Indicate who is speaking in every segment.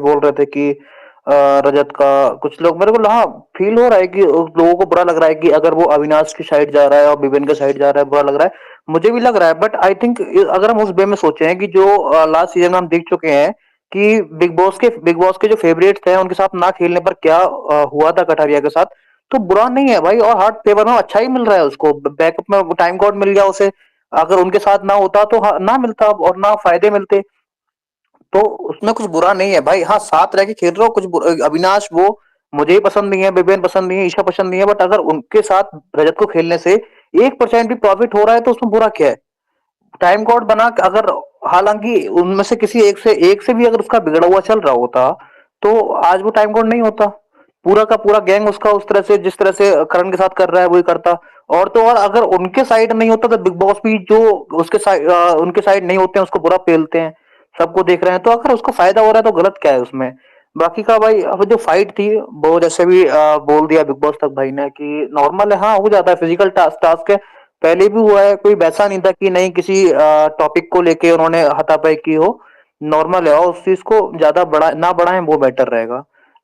Speaker 1: बोल रहे थे कि रजत का कुछ लोग मेरे को हाँ फील हो रहा है कि उस लोगों को बुरा लग रहा है कि अगर वो अविनाश की साइड जा रहा है और विवेन की साइड जा रहा है बुरा लग रहा है। मुझे भी लग रहा है बट आई थिंक अगर हम उस वे में सोचे हैं कि जो लास्ट सीजन में हम देख चुके हैं कि बिग बॉस के जो फेवरेट्स थे उनके साथ ना खेलने पर क्या हुआ था कटारिया के साथ। तो बुरा नहीं है भाई और हार्ड फेवर में अच्छा ही मिल रहा है उसको बैकअप में टाइम कॉर्ड मिल गया उसे। अगर उनके साथ ना होता तो ना मिलता और ना फायदे मिलते। तो उसमें कुछ बुरा नहीं है भाई। हाँ साथ रह के खेल रहे हो अविनाश वो मुझे ही पसंद नहीं है विवेन पसंद नहीं है ईशा पसंद नहीं है बट अगर उनके साथ रजत को खेलने से 1% भी प्रॉफिट हो रहा है तो उसमें बुरा क्या है। टाइम कोड बना के अगर हालांकि उनमें से किसी एक से भी अगर उसका बिगड़ा हुआ चल रहा होता तो आज वो टाइम कोड नहीं होता। पूरा का पूरा गैंग उसका उस तरह से जिस तरह से करण के साथ कर रहा है वही करता। और तो और अगर उनके साइड नहीं होता तो बिग बॉस भी जो उनके साइड नहीं होते हैं उसको बुरा पेलते हैं। सबको देख रहे हैं तो अगर उसको फायदा हो रहा है तो गलत क्या है उसमें। बाकी का भाई अब जो फाइट थी वो जैसे भी बोल दिया बिग बॉस तक भाई ने कि नॉर्मल है। हाँ हो जाता है फिजिकल टास्क है। पहले भी हुआ है कोई वैसा नहीं था कि नहीं किसी टॉपिक को लेके उन्होंने हाथापाई की हो। नॉर्मल है और उस चीज को ज्यादा बड़ा ना बढ़ाएं वो बेटर रहेगा।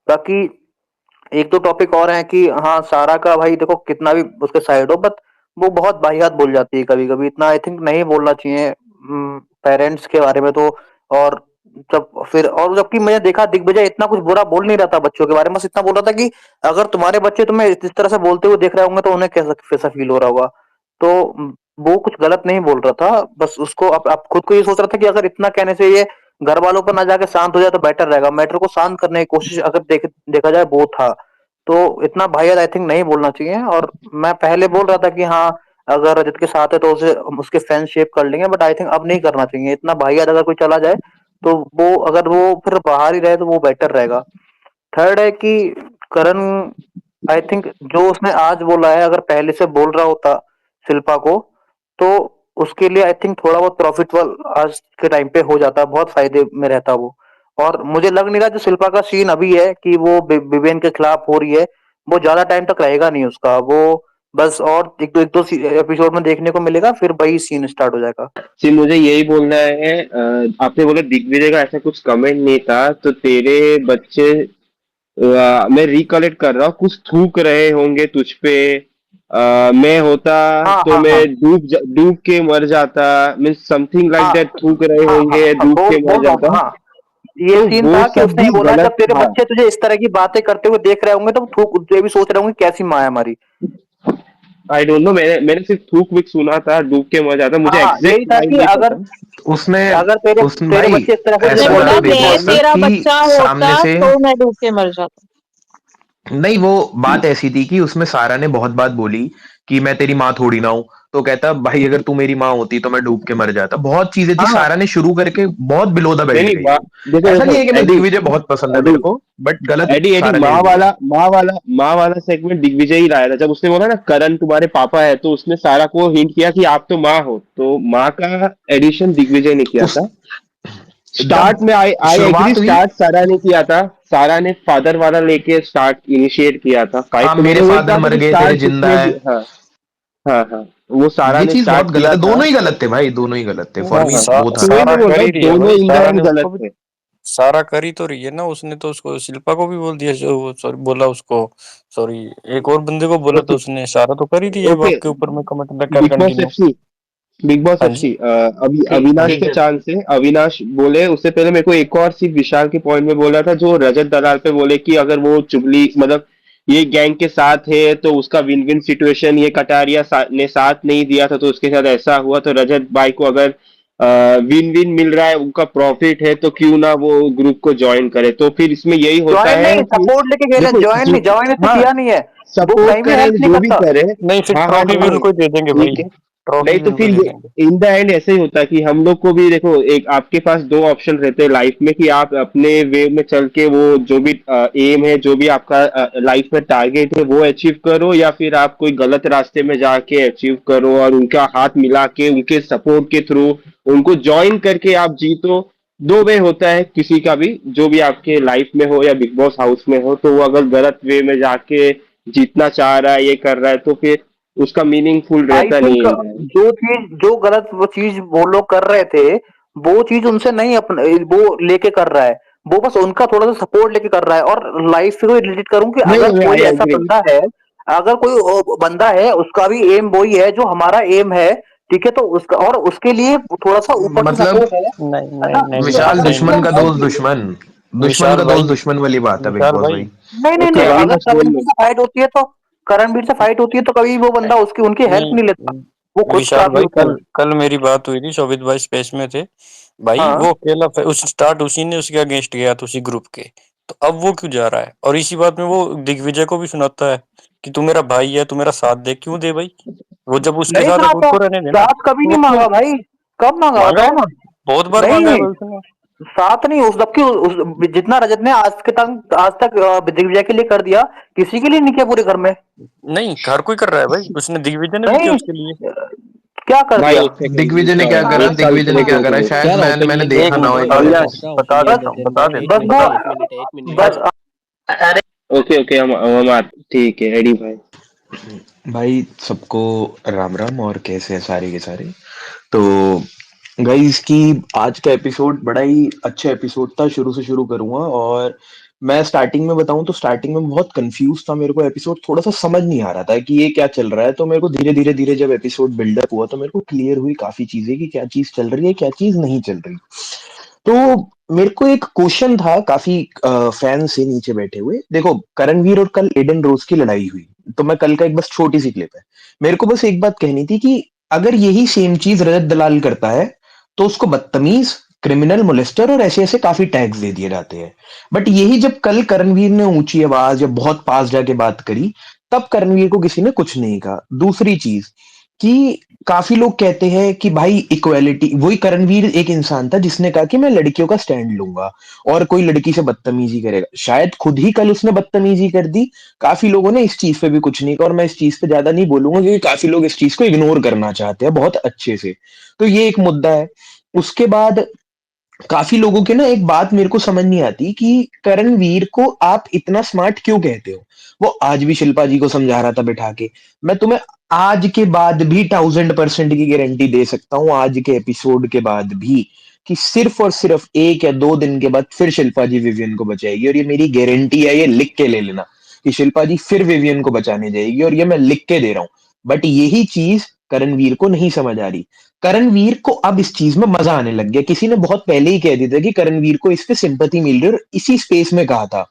Speaker 1: बाकी एक दो टॉपिक और हैं कि हाँ सारा का भाई देखो कितना भी उसके साइड हो बट वो बहुत वाहियात बोल जाती है कभी कभी इतना आई थिंक नहीं बोलना चाहिए पेरेंट्स के बारे में तो। और जब फिर और जबकि मैंने देखा दिग्विजय इतना कुछ बुरा बोल नहीं रहा था बच्चों के बारे में बस इतना बोल रहा था कि अगर तुम्हारे बच्चे तुम्हें इस तरह से बोलते हुए देख रहे होंगे तो उन्हें कैसा फील हो रहा होगा। तो वो कुछ गलत नहीं बोल रहा था बस उसको अब खुद को ये सोच रहा था कि अगर इतना कहने से ये घर वालों पर ना जाके शांत हो जाए तो बेटर रहेगा। मैटर को शांत करने की कोशिश अगर देखा जाए वो था। तो इतना भाईयार आई थिंक नहीं बोलना चाहिए। और मैं पहले बोल रहा था कि हाँ अगर रजत के साथ है तो उसे उसके फैन शेप कर लेंगे बट आई थिंक अब नहीं करना चाहिए इतना भाईयार अगर कोई चला जाए तो वो अगर वो फिर बाहर ही रहे तो वो बेटर रहेगा। थर्ड है कि करण आई थिंक जो उसने आज बोला है अगर पहले से बोल रहा होता शिल्पा को तो उसके लिए आई थिंक थोड़ा बहुत प्रॉफिटेबल आज के टाइम पे हो जाता बहुत फायदे में रहता वो। और मुझे लग नहीं रहा जो शिल्पा का सीन अभी है कि वो विवेन के खिलाफ हो रही है वो ज्यादा टाइम तक रहेगा नहीं उसका वो बस और एक दो एपिसोड में देखने को मिलेगा फिर वही सीन स्टार्ट हो जाएगा।
Speaker 2: जी मुझे यही बोलना है। आपने बोला दिग्विजय का ऐसा कुछ कमेंट नहीं था तो तेरे बच्चे मैं रिकलेक्ट कर रहा हूँ कुछ थूक रहे होंगे तुझ पे। मैं होता
Speaker 1: हाँ
Speaker 2: तो
Speaker 1: हाँ
Speaker 2: मैं
Speaker 1: हाँ
Speaker 2: डूब के मर जाता मीन्स समथिंग लाइक
Speaker 1: हाँ
Speaker 2: दैट थूक रहे
Speaker 1: हाँ हाँ
Speaker 2: होंगे
Speaker 1: हाँ
Speaker 2: डूब
Speaker 1: बोल
Speaker 2: के मर
Speaker 1: बोल रहा हूँ
Speaker 2: जाता।
Speaker 1: हाँ। ये
Speaker 2: तो
Speaker 1: सीन
Speaker 2: वो
Speaker 1: था कि
Speaker 2: सब
Speaker 1: उसने ये
Speaker 2: भी
Speaker 1: बोला जब
Speaker 2: गलत
Speaker 1: तेरे
Speaker 2: था।
Speaker 1: बच्चे तुझे इस तरह की बातें करते हुए देख रहे होंगे तो थूक ये भी सोच रहे होंगे कैसी माँ है हमारी।
Speaker 2: आई डोंट नो मैंने मैंने सिर्फ थूक विक सुना था डूब के मर जाता
Speaker 1: हाँ
Speaker 2: मुझे
Speaker 1: हाँ यही
Speaker 2: एग्जैक्ट
Speaker 1: था
Speaker 2: लाइन
Speaker 1: कि
Speaker 2: नहीं
Speaker 1: अगर
Speaker 2: पता।
Speaker 3: उसमें
Speaker 1: अगर तेरे
Speaker 3: उसमें
Speaker 1: तेरे
Speaker 3: भाई
Speaker 1: बच्चे इस तरह से
Speaker 4: उसने
Speaker 3: ऐसा
Speaker 1: बोल
Speaker 3: करा
Speaker 4: बोला
Speaker 1: रहे
Speaker 3: बिग
Speaker 1: थे
Speaker 4: मैं
Speaker 3: बॉस ने
Speaker 1: तो
Speaker 4: तेरा
Speaker 3: कि
Speaker 4: बच्चा
Speaker 3: सामने
Speaker 4: होता
Speaker 3: से
Speaker 4: तो मैं डूब के मर जाता।
Speaker 3: नहीं वो बात ऐसी थी कि उसमें सारा ने बहुत बात बोली कि मैं तेरी माँ थोड़ी ना हूं। तो कहता भाई अगर तू मेरी माँ होती तो मैं डूब के मर जाता। बहुत चीजें थी
Speaker 2: हाँ
Speaker 3: सारा ने शुरू करके बहुत बिलो द
Speaker 2: नहीं
Speaker 3: बेल्ट
Speaker 2: नहीं
Speaker 3: गई वो।
Speaker 2: देखो
Speaker 3: ऐसा
Speaker 2: देखो
Speaker 3: नहीं है कि मैं
Speaker 2: एडी
Speaker 3: दिग्विजय बहुत पसंद है
Speaker 2: एडी
Speaker 3: मेरे को बट गलत
Speaker 2: एडी एडी
Speaker 3: सारा ने भी बोला।
Speaker 2: माँ वाला सेगमेंट दिग्विजय ही लाया था जब उसने बोला ना करण तुम्हारे पापा है तो उसने सारा को हिंट किया कि आप तो माँ हो तो माँ का एडिशन दिग्विजय ने किया
Speaker 3: उस
Speaker 2: था। स्टार्ट
Speaker 3: जब
Speaker 2: में आई आई एग्री
Speaker 3: शुरुआत हुई
Speaker 2: स्टार्ट सारा ने किया था। सारा ने फादर वाला लेके स्टार्ट इनिशिएट किया था फाइट
Speaker 3: हाँ
Speaker 2: तो
Speaker 3: मेरे
Speaker 2: मैंने वही
Speaker 3: फादर
Speaker 2: कहा था
Speaker 3: मर
Speaker 2: कि
Speaker 3: गए तेरे
Speaker 2: स्टार्ट
Speaker 3: जिंदा
Speaker 2: उसने
Speaker 3: है।
Speaker 2: हाँ हाँ हाँ वो सारा
Speaker 3: ये
Speaker 2: ने
Speaker 3: चीज बहुत
Speaker 2: स्टार्ट
Speaker 3: गलत
Speaker 2: किया
Speaker 3: है
Speaker 2: था।
Speaker 3: दोनों ही गलत थे भाई दोनों ही गलत थे फॉर
Speaker 2: हाँ
Speaker 3: मी
Speaker 2: हाँ
Speaker 3: वो था।
Speaker 2: तो वही
Speaker 5: सारा
Speaker 2: मैं बोल
Speaker 5: कर
Speaker 2: रहा
Speaker 5: ही
Speaker 2: हूँ
Speaker 5: रही है
Speaker 2: दोनों
Speaker 5: भाई
Speaker 2: इन द
Speaker 5: सारा
Speaker 2: एंड
Speaker 5: ने उसको
Speaker 2: गलत
Speaker 5: भी
Speaker 2: थे।
Speaker 5: सारा कर ही तो रही है ना उसने तो उसको शिल्पा को भी बोल दिया जो सॉरी बोला उसको सॉरी एक और बंदे को बोला तो
Speaker 2: ओके
Speaker 5: उसने सारा तो कर ही रही है
Speaker 2: ओके
Speaker 5: आपके ऊपर में कमेंट कर
Speaker 2: big boss
Speaker 5: continue.
Speaker 2: FC big boss
Speaker 5: हाँ जी।
Speaker 2: एफसी अभी
Speaker 1: ठीक
Speaker 2: अविनाश
Speaker 1: ठीक
Speaker 2: के
Speaker 1: है।
Speaker 2: चांस है अविनाश बोले उससे पहले मेरे को एक और सिर्फ विशाल के पॉइंट में बोला था जो रजत दलाल पे बोले कि अगर वो चुगली मतलब ये गैंग के साथ है तो उसका विन विन सिचुएशन ये कटारिया ने साथ नहीं दिया था तो उसके साथ ऐसा हुआ तो रजत भाई को अगर विन विन मिल रहा है उनका प्रॉफिट है तो क्यों ना वो ग्रुप को ज्वाइन करे तो फिर इसमें यही होता
Speaker 1: ज्वाइन
Speaker 2: है
Speaker 1: नहीं
Speaker 2: कि
Speaker 1: सपोर्ट लेके खेले
Speaker 2: देखो
Speaker 1: ज्वाइन नहीं ज्वाइन इसने
Speaker 2: हाँ
Speaker 1: किया नहीं है। वो
Speaker 2: सपोर्ट
Speaker 1: कहीं भी
Speaker 2: करे
Speaker 1: हेल्प नहीं
Speaker 2: जो भी
Speaker 1: करता।
Speaker 2: करे।
Speaker 5: नहीं फिर
Speaker 2: हाँ हाँ
Speaker 5: ट्रॉफी
Speaker 2: नहीं
Speaker 5: भी
Speaker 2: नहीं
Speaker 5: उनको ही दे देंगे भाई।
Speaker 2: ठीक है।
Speaker 5: ट्रॉफी
Speaker 2: नहीं
Speaker 5: भी
Speaker 2: तो
Speaker 5: उनको
Speaker 2: फिर
Speaker 5: दे
Speaker 2: ये
Speaker 5: देंगे।
Speaker 2: इन द एंड ऐसे ही होता है कि हम लोग को भी देखो एक आपके पास दो ऑप्शन रहते हैं लाइफ में कि आप अपने वे में चल के वो जो भी एम है जो भी आपका लाइफ में टारगेट है वो अचीव करो या फिर आप कोई गलत रास्ते में जाके अचीव करो और उनका हाथ मिला के उनके सपोर्ट के थ्रू उनको ज्वाइन करके आप जीतो। दो वे होता है किसी का भी जो भी आपके लाइफ में हो या बिग बॉस हाउस में हो तो वो अगर गलत वे में जाके जीतना चाह रहा है ये कर रहा है तो फिर उसका मीनिंगफुल
Speaker 1: आई
Speaker 2: रहता नहीं
Speaker 1: थिंक
Speaker 2: है।
Speaker 1: जो गलत वो चीज वो लोग कर रहे थे वो चीज उनसे नहीं अपने वो लेके कर रहा है। वो बस उनका थोड़ा सा सपोर्ट लेके कर रहा है। और लाइफ से कोई रिलेटेड करूं कि
Speaker 2: नहीं,
Speaker 1: अगर कोई
Speaker 2: आई
Speaker 1: ऐसा
Speaker 2: एग्री।
Speaker 1: बंदा है, अगर कोई बंदा है उसका भी एम वही है जो हमारा एम है, ठीक है, तो उसका और उसके लिए थोड़ा सा ऊपर से
Speaker 3: मतलब
Speaker 1: सपोर्ट
Speaker 5: नहीं
Speaker 1: है
Speaker 5: नहीं
Speaker 1: ना,
Speaker 5: नहीं
Speaker 1: तो
Speaker 5: भाई,
Speaker 3: विशाल,
Speaker 1: अगर
Speaker 5: नहीं
Speaker 3: दुश्मन
Speaker 1: उसको
Speaker 3: का
Speaker 5: नहीं,
Speaker 1: हेल्प
Speaker 3: दोस्त
Speaker 1: भी,
Speaker 3: दुश्मन, दुश्मन
Speaker 5: विशाल
Speaker 3: का दोस्त
Speaker 5: भाई,
Speaker 3: दुश्मन वाली बात है बिग
Speaker 5: विशाल
Speaker 3: बॉस
Speaker 5: भाई,
Speaker 3: भाई।
Speaker 1: नहीं नहीं नहीं,
Speaker 5: कल
Speaker 2: अभी
Speaker 1: अगर
Speaker 2: बस बोल
Speaker 1: करणवीर
Speaker 2: लो।
Speaker 1: से फाइट होती है तो, करणवीर से फाइट होती है तो कभी वो बंदा उसकी उनकी हेल्प नहीं लेता, वो
Speaker 5: नहीं
Speaker 1: खुद
Speaker 5: विशाल
Speaker 1: काफी
Speaker 5: भाई,
Speaker 1: होता
Speaker 5: कल
Speaker 1: है।
Speaker 5: कल मेरी बात हुई थी, शोभित भाई स्पेस में थे भाई,
Speaker 1: हाँ
Speaker 5: वो अकेला उस स्टार्ट उसी ने उसके अगेंस्ट गया था उसी ग्रुप के। तो अब वो क्यों जा रहा है? और इसी बात में वो दिग्विजय को भी सुनाता है कि तू मेरा भाई है, तू मेरा साथ दे, क्यों दे भाई? वो जब उसके
Speaker 1: नहीं
Speaker 5: साथ है तो
Speaker 1: चाहता,
Speaker 5: उसको रहने देना।
Speaker 1: साथ कभी
Speaker 5: तो वो
Speaker 1: नहीं
Speaker 5: क्यों
Speaker 1: मांगा भाई, कब मांगा
Speaker 5: मांगा है
Speaker 1: बताओ
Speaker 5: ना,
Speaker 1: ना।
Speaker 5: बहुत बार मांगा है
Speaker 1: नहीं,
Speaker 5: भाई उसने।
Speaker 1: साथ नहीं, उस जबकि जितना रजत ने आज तक दिग्विजय के लिए कर दिया, किसी के लिए नहीं किया पूरे घर में।
Speaker 5: नहीं, हर कोई कर रहा है भाई, उसने दिग्विजय ने भी किया
Speaker 1: नहीं,
Speaker 5: उसके लिए।
Speaker 1: क्या कर
Speaker 2: भाई
Speaker 1: दिया?
Speaker 2: एक सेकंड
Speaker 3: दिग्विजय ने
Speaker 2: रुको,
Speaker 3: क्या करा,
Speaker 2: एक साल
Speaker 3: दिग्विजय ने
Speaker 2: रुको
Speaker 3: क्या करा,
Speaker 2: रुको।
Speaker 3: शायद
Speaker 4: सर
Speaker 3: मैंने
Speaker 4: ओपिनियन
Speaker 3: देखा
Speaker 5: एक
Speaker 3: ना हो
Speaker 5: मिनट,
Speaker 3: एक
Speaker 5: अविनाश
Speaker 3: बार।
Speaker 4: सर
Speaker 5: बता
Speaker 4: ओपिनियन
Speaker 5: देता
Speaker 4: देते
Speaker 5: हूँ,
Speaker 4: हैं
Speaker 5: बता
Speaker 4: मिनट,
Speaker 5: देता
Speaker 4: एक
Speaker 5: हूँ,
Speaker 4: मिनट
Speaker 5: बता
Speaker 4: एक
Speaker 5: देता
Speaker 4: मिनट एक
Speaker 5: हूँ।
Speaker 4: मिनट।
Speaker 1: बस
Speaker 2: ओके ओके, हम ठीक है, एडी भाई।
Speaker 3: भाई सबको राम राम, और कैसे हैं सारे के सारे। तो गाइस की आज का एपिसोड बड़ा ही अच्छा एपिसोड था, शुरू से शुरू करूंगा। और मैं स्टार्टिंग में बताऊं तो स्टार्टिंग में बहुत कंफ्यूज था, मेरे को एपिसोड थोड़ा सा समझ नहीं आ रहा था कि ये क्या चल रहा है। तो मेरे को धीरे धीरे धीरे जब एपिसोड बिल्डअप हुआ तो मेरे को क्लियर हुई काफी चीजें कि क्या चीज चल रही है, क्या चीज नहीं चल रही। तो मेरे को एक क्वेश्चन था काफी फैन से नीचे बैठे हुए। देखो, करणवीर और कल एडन रोज की लड़ाई हुई, तो मैं कल का एक बस छोटी सी क्लिप है, मेरे को बस एक बात कहनी थी कि अगर यही सेम चीज रजत दलाल करता है तो उसको बदतमीज, क्रिमिनल, मोलेस्टर और ऐसे ऐसे काफी टैग्स दे दिए जाते हैं। बट यही जब कल करणवीर ने ऊंची आवाज या बहुत पास जाके बात करी, तब करणवीर को किसी ने कुछ नहीं कहा। दूसरी चीज कि काफी लोग कहते हैं कि भाई इक्वालिटी, वही करणवीर एक इंसान था जिसने कहा कि मैं लड़कियों का स्टैंड लूंगा और कोई लड़की से बदतमीजी करेगा, शायद खुद ही कल उसने बदतमीजी कर दी। काफी लोगों ने इस चीज पे भी कुछ नहीं कहा, और मैं इस चीज पे ज्यादा नहीं बोलूंगा क्योंकि काफी लोग इस चीज को इग्नोर करना चाहते हैं बहुत अच्छे से। तो ये एक मुद्दा है। उसके बाद काफी लोगों के ना एक बात मेरे को समझ नहीं आती कि करणवीर को आप इतना स्मार्ट क्यों कहते हो। वो आज भी शिल्पा जी को समझा रहा था बिठा के। मैं तुम्हें आज के बाद भी 1000% की गारंटी दे सकता हूं, आज के एपिसोड के बाद भी, कि सिर्फ और सिर्फ 1 या 2 दिन के बाद फिर शिल्पा जी विवियन को बचाएगी। और ये मेरी गारंटी है, ये लिख के ले लेना कि शिल्पा जी फिर विवियन को बचाने जाएगी, और ये मैं लिख के दे रहा हूं। बट यही चीज करणवीर को नहीं समझ आ रही। करणवीर को अब इस चीज में मजा आने लग गया। किसी ने बहुत पहले ही कह दिया था कि करणवीर को इस पे सिंपैथी मिल रही है, और इसी स्पेस में कहा था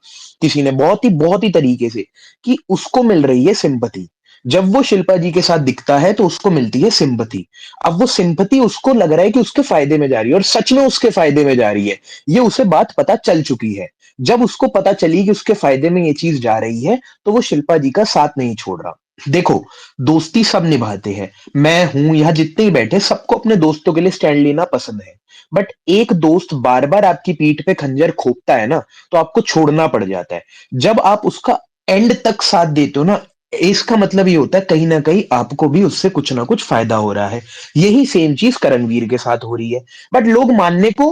Speaker 3: किसी ने बहुत ही तरीके से कि उसको मिल रही है सिंपैथी। जब वो शिल्पा जी के साथ दिखता है तो उसको मिलती है सिंपैथी। अब वो सिंपैथी उसको लग रहा है कि उसके फायदे में जा रही है, और सच में उसके फायदे में जा रही है। ये उसे बात पता चल चुकी है। जब उसको पता चली कि उसके फायदे में ये चीज जा रही है, तो वो शिल्पा जी का साथ नहीं छोड़ रहा। देखो, दोस्ती सब निभाते हैं, मैं हूं यहाँ जितने ही बैठे, सबको अपने दोस्तों के लिए स्टैंड लेना पसंद है। बट एक दोस्त बार बार आपकी पीठ पे खंजर खोपता है ना, तो आपको छोड़ना पड़ जाता है। जब आप उसका एंड तक साथ देते हो ना, इसका मतलब ये होता है कहीं ना कहीं आपको भी उससे कुछ ना कुछ फायदा हो रहा है। यही सेम चीज करणवीर के साथ हो रही है। बट लोग मानने को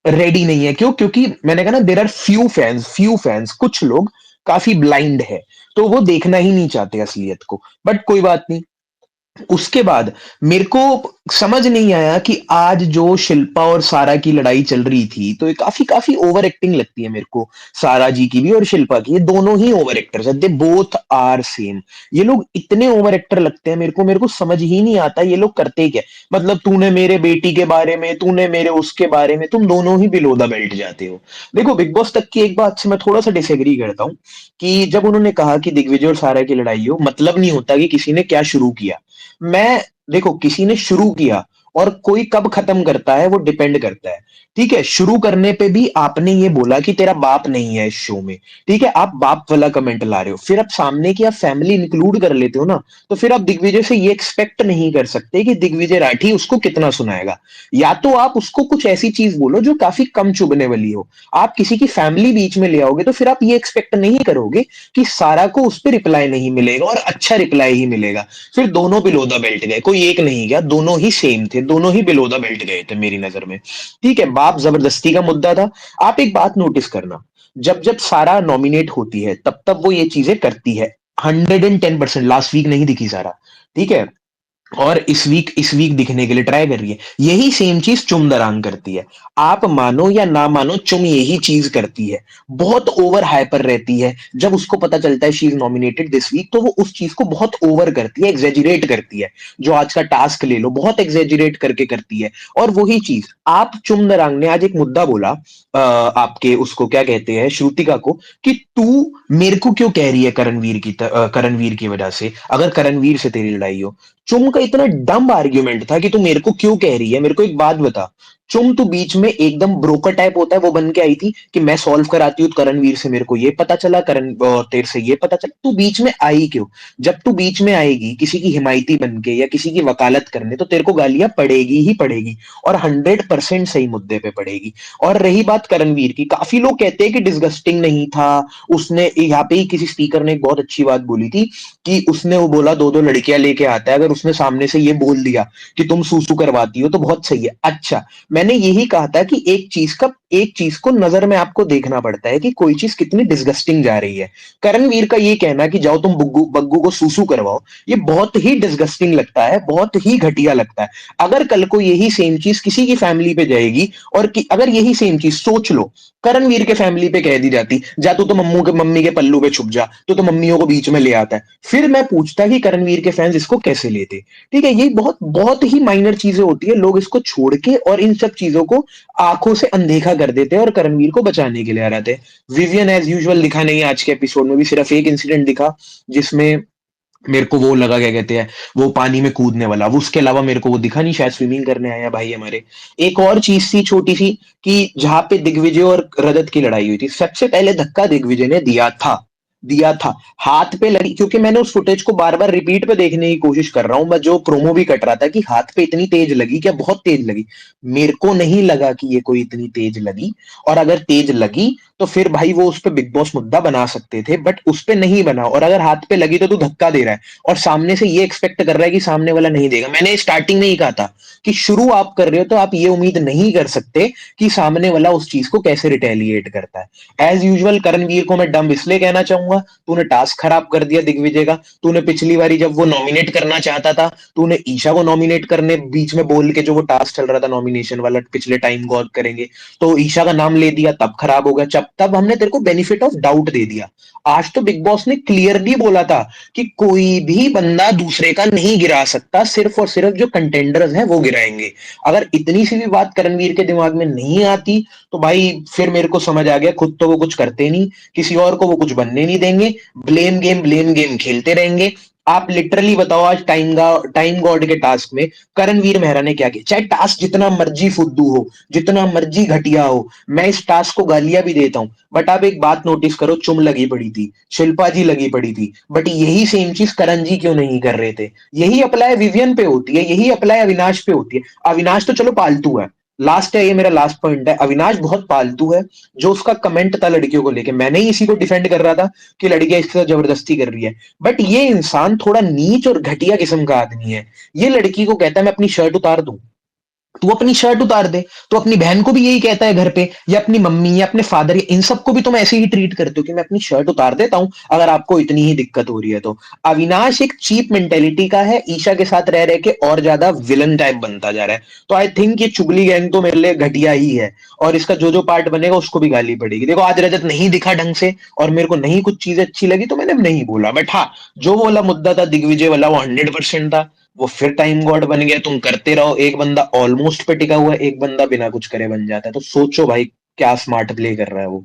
Speaker 3: रेडी नहीं है। क्यों? क्योंकि मैंने कहा ना, देर आर फ्यू फैंस, कुछ लोग काफी ब्लाइंड है, तो वो देखना ही नहीं चाहते असलियत को। बट कोई बात नहीं। उसके बाद मेरे को समझ नहीं आया कि आज जो शिल्पा और सारा की लड़ाई चल रही थी, तो ये काफी काफी ओवर एक्टिंग लगती है मेरे को। सारा जी की भी और शिल्पा की, ये दोनों ही ओवर एक्टर्स हैं, दे बोथ आर सेम। ये लोग इतने ओवर एक्टर लगते हैं मेरे को समझ ही नहीं आता ये लोग करते क्या। मतलब तूने मेरे बेटी के बारे में, तूने मेरे उसके बारे में, तुम दोनों ही बिलो द बेल्ट जाते हो। देखो, बिग बॉस तक की एक बात से मैं थोड़ा सा डिसएग्री करता हूँ कि जब उन्होंने कहा कि दिग्विजय और सारा की लड़ाई हो, मतलब नहीं होता कि किसी ने क्या शुरू किया। मैं देखो, किसी ने शुरू किया और कोई कब खत्म करता है वो डिपेंड करता है। ठीक है, शुरू करने पे भी आपने ये बोला कि तेरा बाप नहीं है इस शो में। ठीक है, आप बाप वाला कमेंट ला रहे हो, फिर आप सामने की आप फैमिली इंक्लूड कर लेते हो ना, तो फिर आप दिग्विजय से ये एक्सपेक्ट नहीं कर सकते कि दिग्विजय राठी उसको कितना सुनाएगा। या तो आप उसको कुछ ऐसी चीज बोलो जो काफी कम चुभने वाली हो। आप किसी की फैमिली बीच में ले आओगे तो फिर आप ये एक्सपेक्ट नहीं करोगे कि सारा को उस पर रिप्लाई नहीं मिलेगा और अच्छा रिप्लाई ही मिलेगा। फिर दोनों बिलो द बेल्ट गए, कोई एक नहीं गया, दोनों ही सेम थे, दोनों ही बिलो द बेल्ट गए थे मेरी नजर में। ठीक है, बाप जबरदस्ती का मुद्दा था। आप एक बात नोटिस करना, जब जब सारा नॉमिनेट होती है तब तब वो ये चीजें करती है। 110%। लास्ट वीक नहीं दिखी सारा, ठीक है, और इस वीक दिखने के लिए ट्राई कर रही है। यही सेम चीज चुम दरांग करती है। आप मानो या ना मानो, चुम यही चीज करती है। बहुत ओवर हाइपर रहती है। जब उसको पता चलता है she is nominated this week, तो वो उस चीज को बहुत ओवर करती है, एग्जेजरेट करती है। जो आज का टास्क ले लो, बहुत एग्जेजरेट करके करती है। और वही चीज आप चुम दरांग ने आज एक मुद्दा बोला, आपके उसको क्या कहते हैं, श्रुतिका को, कि तू मेरे को क्यों कह रही है करणवीर की वजह से, अगर करणवीर से तेरी लड़ाई हो। चुम का इतना डम आर्ग्यूमेंट था कि तू मेरे को क्यों कह रही है, मेरे को एक बात बता। चुम, तू बीच में एकदम ब्रोकर टाइप होता है वो बन के आई थी कि मैं सॉल्व कराती हूँ करणवीर से, मेरे को ये पता चला, तेरे से ये पता चला। तू बीच में आई क्यों? जब तू बीच में आएगी किसी की हिमायती बन के या किसी की वकालत करने, तो तेरे को गालियां पड़ेगी ही पड़ेगी, और 100% सही मुद्दे पे पड़ेगी। और रही बात करणवीर की, काफी लोग कहते हैं कि डिस्गस्टिंग नहीं था। उसने यहाँ पे ही किसी स्पीकर ने एक बहुत अच्छी बात बोली थी कि उसने वो बोला दो दो लड़कियां लेके आता है, अगर उसने सामने से ये बोल दिया कि तुम सूसू करवाती हो तो बहुत सही है। अच्छा, मैंने यही कहा था कि एक चीज को नजर में आपको देखना पड़ता है कि कोई चीज कितनी डिस्गस्टिंग जा रही है। करणवीर का ये कहना कि जाओ तुम बग्गू बग्गू को सूसू करवाओ, ये बहुत ही डिस्गस्टिंग लगता है, बहुत ही घटिया लगता है। अगर कल को यही सेम चीज किसी की फैमिली पे जाएगी, और अगर यही सेम चीज सोच लो करणवीर के फैमिली पे कह दी जाती, जा तू तो मम्मी के पल्लू पे छुप जा, तू तो मम्मियों को बीच में ले आता है, फिर मैं पूछता कि करणवीर के फैंस इसको कैसे लेते। ठीक है, ये बहुत बहुत ही माइनर चीजें होती है, लोग इसको छोड़ के और इन सब चीजों को आंखों से अनदेखा कर देते हैं और करणवीर को बचाने के लिए आ जाते हैं। विवियन एज यूजुअल दिखा नहीं, आज के एपिसोड में भी सिर्फ एक इंसिडेंट दिखा जिसमें मेरे को वो लगा, क्या कहते हैं, वो पानी में कूदने वाला, वो उसके अलावा मेरे को वो दिखा नहीं, शायद स्विमिंग करने आया भाई हमारे। एक और चीज थी छोटी सी, कि जहां पे दिग्विजय और रजत की लड़ाई हुई थी, सबसे पहले धक्का दिग्विजय ने दिया था हाथ पे लगी, क्योंकि मैंने उस फुटेज को बार बार रिपीट पे देखने की कोशिश कर रहा हूं, मैं जो प्रोमो भी कट रहा था, कि हाथ पे इतनी तेज लगी क्या, बहुत तेज लगी। मेरे को नहीं लगा कि ये कोई इतनी तेज लगी, और अगर तेज लगी तो फिर भाई वो उस पे बिग बॉस मुद्दा बना सकते थे, बट उस पे नहीं बना। और अगर हाथ पे लगी तो तू धक्का दे रहा है और सामने से ये एक्सपेक्ट कर रहा है कि सामने वाला नहीं देगा। मैंने स्टार्टिंग में ही कहा था कि शुरू आप कर रहे हो तो आप ये उम्मीद नहीं कर सकते कि सामने वाला उस चीज को कैसे रिटेलिएट करता है। एज यूजुअल करणवीर को मैं डम इसलिए कहना चाहूंगा, तूने टास्क खराब कर दिया दिग्विजय का। तूने पिछली बारी जब वो नॉमिनेट करना चाहता था, तूने ईशा को नॉमिनेट करने बीच में बोल के, जो वो टास्क चल रहा था नॉमिनेशन वाला, पिछले टाइम गॉड करेंगे, तो ईशा का नाम ले दिया, तब खराब हो गया। जब तब हमने तेरे को बेनिफिट ऑफ डाउट दे दिया। आज तो बिग बॉस ने क्लियरली बोला था कि कोई भी बंदा दूसरे का नहीं गिरा सकता, सिर्फ और सिर्फ जो कंटेंडर्स हैं वो गिराएंगे। अगर इतनी सी भी बात करणवीर के दिमाग में नहीं आती, तो भाई फिर मेरे को समझ आ गया, खुद तो वो कुछ करते नहीं, किसी और को वो कुछ बनने नहीं देंगे, ब्लेम गेम खेलते रहेंगे। आप लिटरली बताओ, आज टाइम गॉड के टास्क में करणवीर मेहरा ने क्या किया? चाहे टास्क जितना मर्जी फुद्दू हो, जितना मर्जी घटिया हो, मैं इस टास्क को गालियां भी देता हूं, बट आप एक बात नोटिस करो, चुम लगी पड़ी थी, शिल्पा जी लगी पड़ी थी, बट यही सेम चीज करण जी क्यों नहीं कर रहे थे? यही अप्लाई विवियन पे होती है, यही अप्लाई अविनाश पे होती है। अविनाश तो चलो पालतू है, लास्ट है, ये मेरा लास्ट पॉइंट है, अविनाश बहुत पालतू है। जो उसका कमेंट था लड़कियों को लेके, मैंने ही इसी को डिफेंड कर रहा था कि लड़कियां इसके साथ जबरदस्ती कर रही है, बट ये इंसान थोड़ा नीच और घटिया किस्म का आदमी है। ये लड़की को कहता है मैं अपनी शर्ट उतार दूं, तू अपनी शर्ट उतार दे। तो अपनी बहन को भी यही कहता है घर पे, या अपनी मम्मी या अपने फादर, इन सबको भी तुम ऐसे ही ट्रीट करते हो कि मैं अपनी शर्ट उतार देता हूं अगर आपको इतनी ही दिक्कत हो रही है तो। अविनाश एक चीप मेंटेलिटी का है, ईशा के साथ रह रह के और ज्यादा विलन टाइप बनता जा रहा है। तो आई थिंक ये चुगली गैंग तो मेरे लिए घटिया ही है, और इसका जो जो पार्ट बनेगा उसको भी गाली पड़ेगी। देखो आज रजत नहीं दिखा ढंग से, और मेरे को नहीं कुछ चीजें अच्छी लगी तो मैंने नहीं बोला, बट हाँ, जो वो वाला मुद्दा था दिग्विजय वाला, वो 100% था। वो फिर टाइम गॉड बन गया, तुम करते रहो, एक बंदा ऑलमोस्ट पे टिका हुआ है, एक बंदा बिना कुछ करे बन जाता है, तो सोचो भाई क्या स्मार्ट प्ले कर रहा है वो।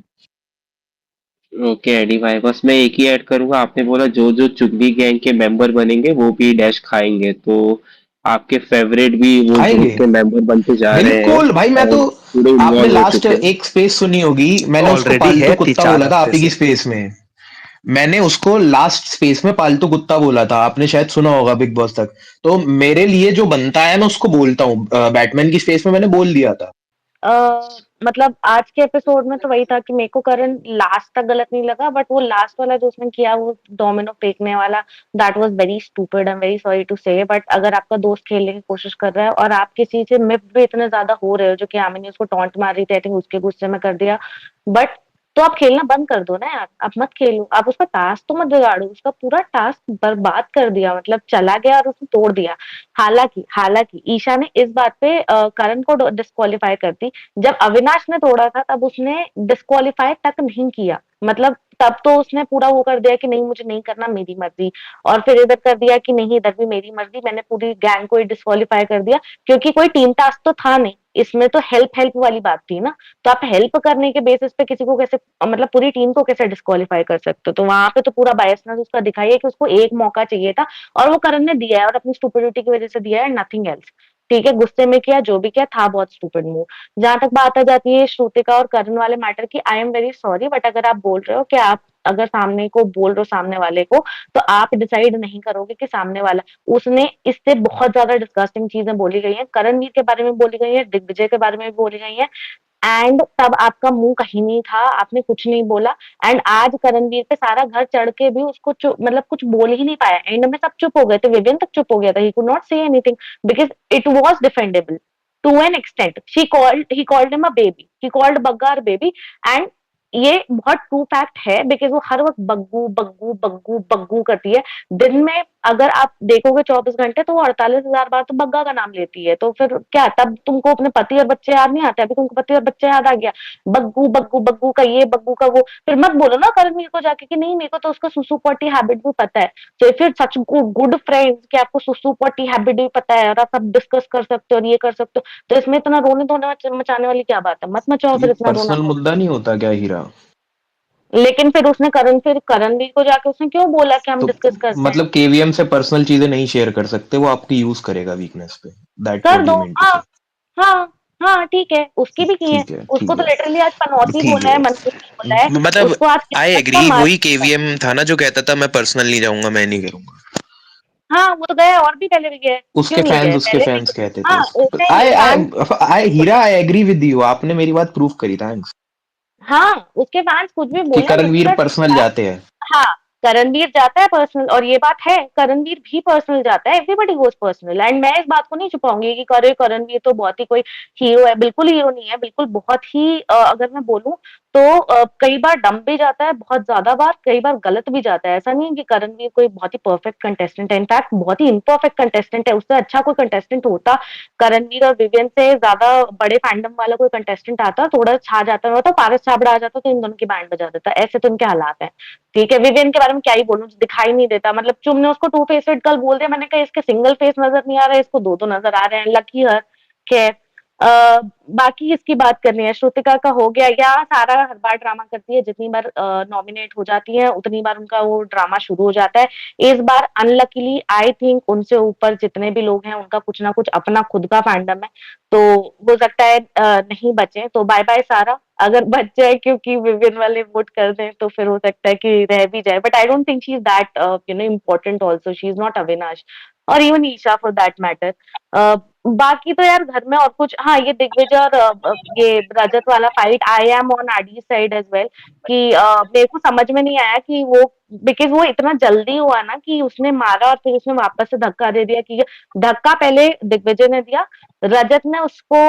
Speaker 2: ओके एडी भाई, बस मैं एक ही ऐड करूंगा, आपने बोला जो जो चुगली गैंग के मेंबर बनेंगे वो भी डैश खाएंगे, तो आपके फेवरेट भी वो
Speaker 3: खाएंगे,
Speaker 2: ग्रुप के मेंबर बनते जा रहे हैं
Speaker 3: बिल्कुल भाई। मैं
Speaker 2: और
Speaker 3: तो,
Speaker 2: पूरे
Speaker 3: आपने
Speaker 2: इन्वॉल्व हो
Speaker 3: लास्ट
Speaker 2: चुके हैं।
Speaker 3: एक स्पेस सुनी होगी, मैंने उसको
Speaker 5: ऑलरेडी
Speaker 3: पालतू
Speaker 5: है
Speaker 3: कुत्ता
Speaker 5: चार
Speaker 3: बोला था आप
Speaker 5: हफ्ते
Speaker 3: ही की
Speaker 5: से।
Speaker 3: स्पेस में। मैंने उसको लास्ट स्पेस में पालतू कुत्ता बोला था, आपने शायद सुना होगा बिग बॉस तक। तो मेरे लिए जो बनता है मैं उसको बोलता हूँ, बैटमैन की स्पेस में मैंने बोल दिया था।
Speaker 4: मतलब आज के एपिसोड में तो वही था कि मेरे को करण लास्ट तक गलत नहीं लगा, बट वो लास्ट वाला जो उसने किया, वो डोमिनो फेंकने वाला, that was very stupid. I am very sorry to say, but अगर आपका दोस्त खेलने की कोशिश कर रहा है और आप किसी से मिफ भी इतने ज्यादा हो रहे हो, जो कि आमिर ने उसको टॉन्ट मार रही थी, आई थिंक उसके गुस्से में कर दिया, बट तो आप खेलना बंद कर दो ना यार, आप मत खेलो, आप उसका टास्क तो मत बिगाड़ो, उसका पूरा टास्क बर्बाद कर दिया, मतलब चला गया और उसने तोड़ दिया। हालांकि हालांकि ईशा ने इस बात पे करण को डिस्क्वालीफाई कर दी, जब अविनाश ने तोड़ा था तब उसने डिस्क्वालीफाई तक नहीं किया, मतलब तब तो उसने पूरा वो कर दिया कि नहीं मुझे नहीं करना, मेरी मर्जी, और फिर इधर कर दिया कि नहीं इधर भी मेरी मर्जी, मैंने पूरी गैंग को डिस्क्वालीफाई कर दिया, क्योंकि कोई टीम टास्क तो था नहीं, इसमें तो हेल्प हेल्प वाली बात थी ना, तो आप हेल्प करने के बेसिस पे किसी को कैसे, मतलब पूरी टीम को कैसे डिस्क्वालीफाई कर सकते हो, तो वहां पे तो पूरा बायसनेस उसका दिखाई है कि उसको एक मौका चाहिए था, और वो करण ने दिया है, और अपनी स्टूपिडिटी की वजह से दिया है, नथिंग एल्स। ठीक है, गुस्से में किया जो भी किया था, बहुत स्टूपिड मूव। जहां तक बात आ जाती है श्रुतिका और करण वाले मैटर की, आई एम वेरी सॉरी, बट अगर आप बोल रहे हो कि आप अगर सामने को बोल रहे हो सामने वाले को, तो आप डिसाइड नहीं करोगे कि सामने वाला, उसने इससे बहुत ज्यादा डिस्गस्टिंग चीजें बोली गई हैं, करणवीर के बारे में बोली गई है, दिग्विजय के बारे में भी बोली गई है, एंड तब आपका मुंह कहीं नहीं था, आपने कुछ नहीं बोला, एंड आज करणवीर पे सारा घर चढ़ के भी उसको मतलब कुछ बोल ही नहीं पाया, एंड में सब चुप हो गए थे, विवियन तक चुप हो गया था, he could not say anything because it was defendable to an extent, he called him a baby, he called bugger baby, and ये बहुत ट्रू फैक्ट है, बिकॉज वो हर वक्त बग्गू बग्गू बग्गू बग्गू करती है, दिन में अगर आप देखोगे 24 घंटे, तो वो 48,000 बार तो बग्गा का नाम लेती है, तो फिर क्या तब तुमको अपने पति और बच्चे याद नहीं आते, अभी तुमको पति और बच्चे याद आ गया, बग्गू बग्गू बग्गू का ये बग्गू का वो, फिर मत बोलो ना करणवीर को जाके कि नहीं मेरे को तो उसका सुसु पॉटी हैबिट भी पता है, तो फिर सच गुड फ्रेंड्स कि आपको सुसु पॉटी हैबिट भी पता है, और आप सब डिस्कस कर सकते हो और ये कर सकते हो, तो इसमें इतना रोने धोने मचाने वाली क्या बात है, मत मचाओ
Speaker 3: ये
Speaker 4: फिर इतना रोना
Speaker 3: पर्सनल
Speaker 4: धोना।
Speaker 3: मुद्दा नहीं होता क्या हीरा?
Speaker 4: लेकिन फिर करणवीर को जाके उसने क्यों बोला कि हम
Speaker 3: तो
Speaker 4: डिस्कस करते हैं?
Speaker 3: मतलब केवीएम से पर्सनल चीजें नहीं शेयर कर सकते, वो आपकी यूज करेगा वीकनेस पे। दैट्स
Speaker 4: कर
Speaker 3: व्हाट
Speaker 4: दो,
Speaker 3: यू मीन टू
Speaker 4: हाँ,
Speaker 3: से?
Speaker 4: हाँ, हाँ, ठीक है, उसकी भी की है,
Speaker 3: ठीक है,
Speaker 4: उसको
Speaker 3: ठीक
Speaker 4: तो
Speaker 3: है,
Speaker 4: लिटरली आज पनौती
Speaker 3: ठीक
Speaker 4: बोला है,
Speaker 3: है।
Speaker 4: मनमूती बोला है,
Speaker 3: मतलब
Speaker 4: उसको आज
Speaker 3: आई
Speaker 4: कितना का
Speaker 3: एग्री,
Speaker 4: मार
Speaker 3: वही
Speaker 4: दिया है।
Speaker 3: केवीएम था ना जो कहता था मैं पर्सनल नहीं जाऊंगा, मैं नहीं करूंगा।
Speaker 4: हाँ, वो तो गया, और भी पहले भी गया है, क्यों नहीं गया है,
Speaker 3: उसके
Speaker 4: पहले भी
Speaker 3: फैंस कहते
Speaker 4: गया,
Speaker 3: थे
Speaker 4: हाँ,
Speaker 3: उसको।
Speaker 4: उसने
Speaker 3: आई
Speaker 4: फैन
Speaker 3: आई आई हीरा, आई एग्री विद यू, आपने मेरी बात प्रूव करी, थैंक्स।
Speaker 4: हाँ, उसके फैंस कुछ भी
Speaker 3: कि
Speaker 4: बोले,
Speaker 3: करणवीर
Speaker 4: उसका
Speaker 3: पर्सनल
Speaker 4: ठीक।
Speaker 3: जाते हैं।
Speaker 4: हाँ, करणवीर जाता है पर्सनल, और ये बात है, करणवीर भी पर्सनल जाता है, एवरीबॉडी गोज पर्सनल, एंड मैं इस बात को नहीं छुपाऊंगी कि करे करणवीर तो बहुत ही कोई हीरो है, बिल्कुल हीरो नहीं है, बिल्कुल बहुत ही अगर मैं बोलूं तो कई बार डम भी जाता है, बहुत ज्यादा बार, कई बार गलत भी जाता है, ऐसा नहीं है कि करणवीर कोई बहुत ही परफेक्ट कंटेस्टेंट है, इनफैक्ट बहुत ही इम्परफेक्ट कंटेस्टेंट है, उससे अच्छा कोई कंटेस्टेंट होता, करणवीर और विवियन से ज्यादा बड़े फैंडम वाला कोई कंटेस्टेंट आता, थोड़ा छा जाता होता, पारस छाबड़ा आ जाता तो इन दोनों की बैंड बजा देता, ऐसे तो इनके हालात है। ठीक है, विवियन के बारे में क्या ही बोलूं, दिखाई नहीं देता, मतलब चुम ने उसको टू फेसेड कल बोल दिया, मैंने कहा इसके सिंगल फेस नजर नहीं आ रहा है, इसको दो दो नजर आ रहे हैं, लकी हर। खैर, बाकी इसकी बात करनी है, श्रुतिका का हो गया, या सारा हर बार ड्रामा करती है, जितनी बार नॉमिनेट हो जाती है उतनी बार उनका वो ड्रामा शुरू हो जाता है, इस बार अनलकीली आई थिंक उनसे ऊपर जितने भी लोग हैं उनका कुछ ना कुछ अपना खुद का फैंडम है, तो हो सकता है नहीं बचे, तो बाय बाय सारा, अगर बच जाए क्योंकि विवियन वाले वोट कर दें तो फिर हो सकता है कि रह भी जाए, but I don't think she is that important also, she is not Avinash और even Isha for that matter. बाकी तो यार घर में और कुछ, हाँ, ये दिग्विजय और ये रजत वाला फाइट, आई एम ऑन आडी साइड एज वेल, कि मेरे को समझ में नहीं आया कि वो, बिकॉज वो इतना जल्दी हुआ ना कि उसने मारा और फिर उसने वापस से धक्का दे दिया, कि धक्का पहले दिग्विजय ने दिया, रजत ने उसको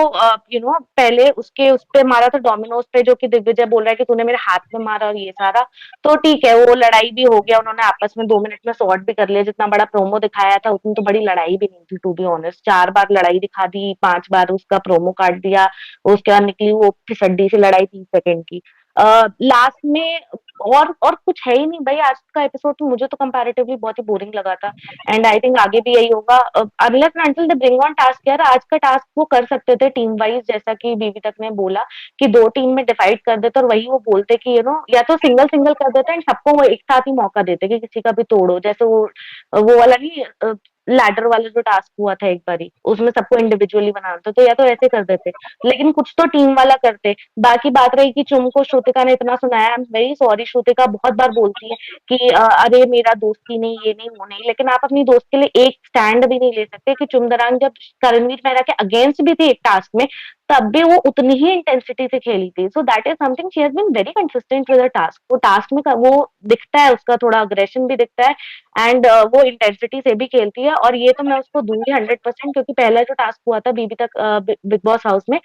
Speaker 4: पहले उसके उस पे मारा था, डोमिनोज पे, जो कि दिग्विजय बोल रहा है कि तूने मेरे हाथ में मारा और ये सारा, तो ठीक है, वो लड़ाई भी हो गया, उन्होंने आपस में 2 मिनट में सॉर्ट भी कर लिया, जितना बड़ा प्रोमो दिखाया था उतनी तो बड़ी लड़ाई भी नहीं थी, टू बी ऑनेस्ट, 4 बार लड़ाई दिखा दी, 5 बार उसका प्रोमो काट दिया, उसके बाद निकली वो फिसड्डी से लड़ाई 30 सेकंड की, लास्ट में और कुछ है ही नहीं भाई, आज का एपिसोड तो मुझे तो कंपैरेटिवली बहुत ही बोरिंग लगा था, एंड आई थिंक आगे भी यही होगा, unless and until they bring on task, यार आज का टास्क वो कर सकते थे टीम वाइज, जैसा कि बीबी तक ने बोला कि 2 टीम में डिवाइड कर देते, और वही वो बोलते कि या तो सिंगल सिंगल कर देते एंड सबको वो एक साथ ही मौका देते कि किसी का भी तोड़ो, जैसे वो वाला नहीं, लैडर वाला जो टास्क हुआ था एक बारी, उसमें सबको इंडिविजुअली बनाते, तो या तो ऐसे कर देते, लेकिन कुछ तो टीम वाला करते। बाकी बात रही कि चुम को श्रुतिका ने इतना सुनाया, आई एम वेरी सॉरी, श्रुतिका बहुत बार बोलती है कि अरे मेरा दोस्ती नहीं, ये नहीं, वो नहीं, लेकिन आप अपनी दोस्त के लिए एक स्टैंड भी नहीं ले सकते, कि चुम दरांग जब करणवीर मेहरा के अगेंस्ट भी थी एक टास्क में, तब भी वो उतनी ही इंटेंसिटी से खेली थी। So that is something she has been very consistent with the task. वो टास्क में वो दिखता है, उसका थोड़ा अग्रेशन भी दिखता है एंड वो इंटेंसिटी से भी खेलती है। और ये तो मैं उसको दूंगी 100%, क्योंकि पहला जो टास्क हुआ था बीबी तक बिग बॉस हाउस में,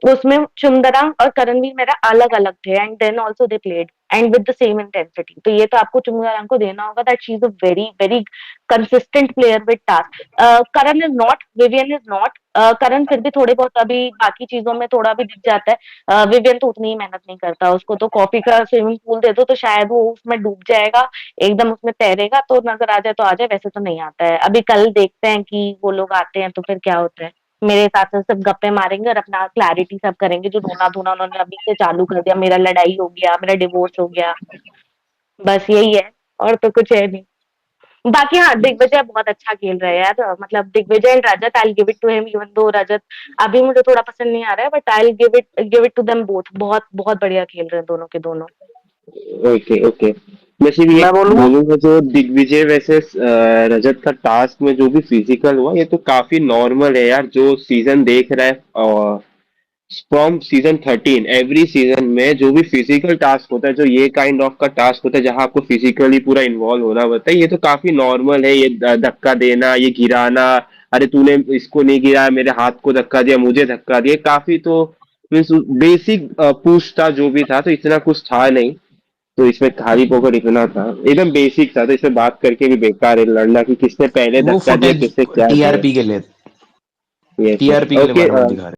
Speaker 4: उसमें चुंदरा और करणवीर मेरा अलग अलग थे and then also they played and with the same intensity. तो ये तो आपको चुंदरा को देना होगा that she is a very very consistent player with task. Karan is not, Vivian is not. Karan फिर भी थोड़े बहुत अभी बाकी चीजों में थोड़ा भी दिख जाता है। विवियन तो उतनी ही मेहनत नहीं करता, उसको तो कॉफी का स्विमिंग पूल दे दो तो शायद वो उसमें डूब जाएगा, एकदम उसमें तैरेगा तो नजर आ जाए तो आ जाए, वैसे तो नहीं आता है। अभी कल देखते हैं कि वो लोग आते हैं तो फिर क्या होता है। मेरे हिसाब से सब गप्पे मारेंगे और अपना क्लैरिटी सब करेंगे, जो रोना धोना उन्होंने अभी से चालू कर दिया, मेरा लड़ाई हो गया, मेरा डिवोर्स हो गया, बस यही है और तो कुछ है नहीं। बाकी हाँ, दिग्विजय बहुत अच्छा खेल रहा है यार। मतलब Digvijay and Rajat, I give it to him, even though Rajat अभी मुझे थोड़ा पसंद नहीं आ रहा है, but I give it to them both. बहुत बहुत बढ़िया खेल रहे हैं दोनों के दोनों।
Speaker 2: Okay okay. मैं सिर्फ ये
Speaker 1: मैं बोलूँ
Speaker 2: बोलूंगा जो दिग्विजय वर्सेस रजत का टास्क में जो भी फिजिकल हुआ, ये तो काफी नॉर्मल है यार। जो सीजन देख रहा है फ्रॉम सीजन 13, एवरी सीजन में जो भी फिजिकल टास्क होता है, जो ये काइंड ऑफ का टास्क होता है जहां आपको फिजिकली पूरा इन्वॉल्व होना होता है, ये तो काफी नॉर्मल है। ये धक्का देना, ये गिराना, अरे तूने इसको नहीं गिराया, मेरे हाथ को धक्का दिया, मुझे धक्का दिया, काफी तो मीन्स बेसिक पुश था जो भी था, तो इतना कुछ था नहीं। तो इसमें खाली पॉकेट इतना था, एकदम बेसिक था, तो इसमें बात करके भी बेकार है लड़ना कि किसने पहले
Speaker 3: वो
Speaker 2: धक्का दिया,
Speaker 3: फुटेज
Speaker 2: किसने क्या दिया।
Speaker 3: टीआरपी के लिए
Speaker 2: यस यस
Speaker 3: टीआरपी के लिए बार बार
Speaker 2: ओके।
Speaker 3: दिखा रहे हैं।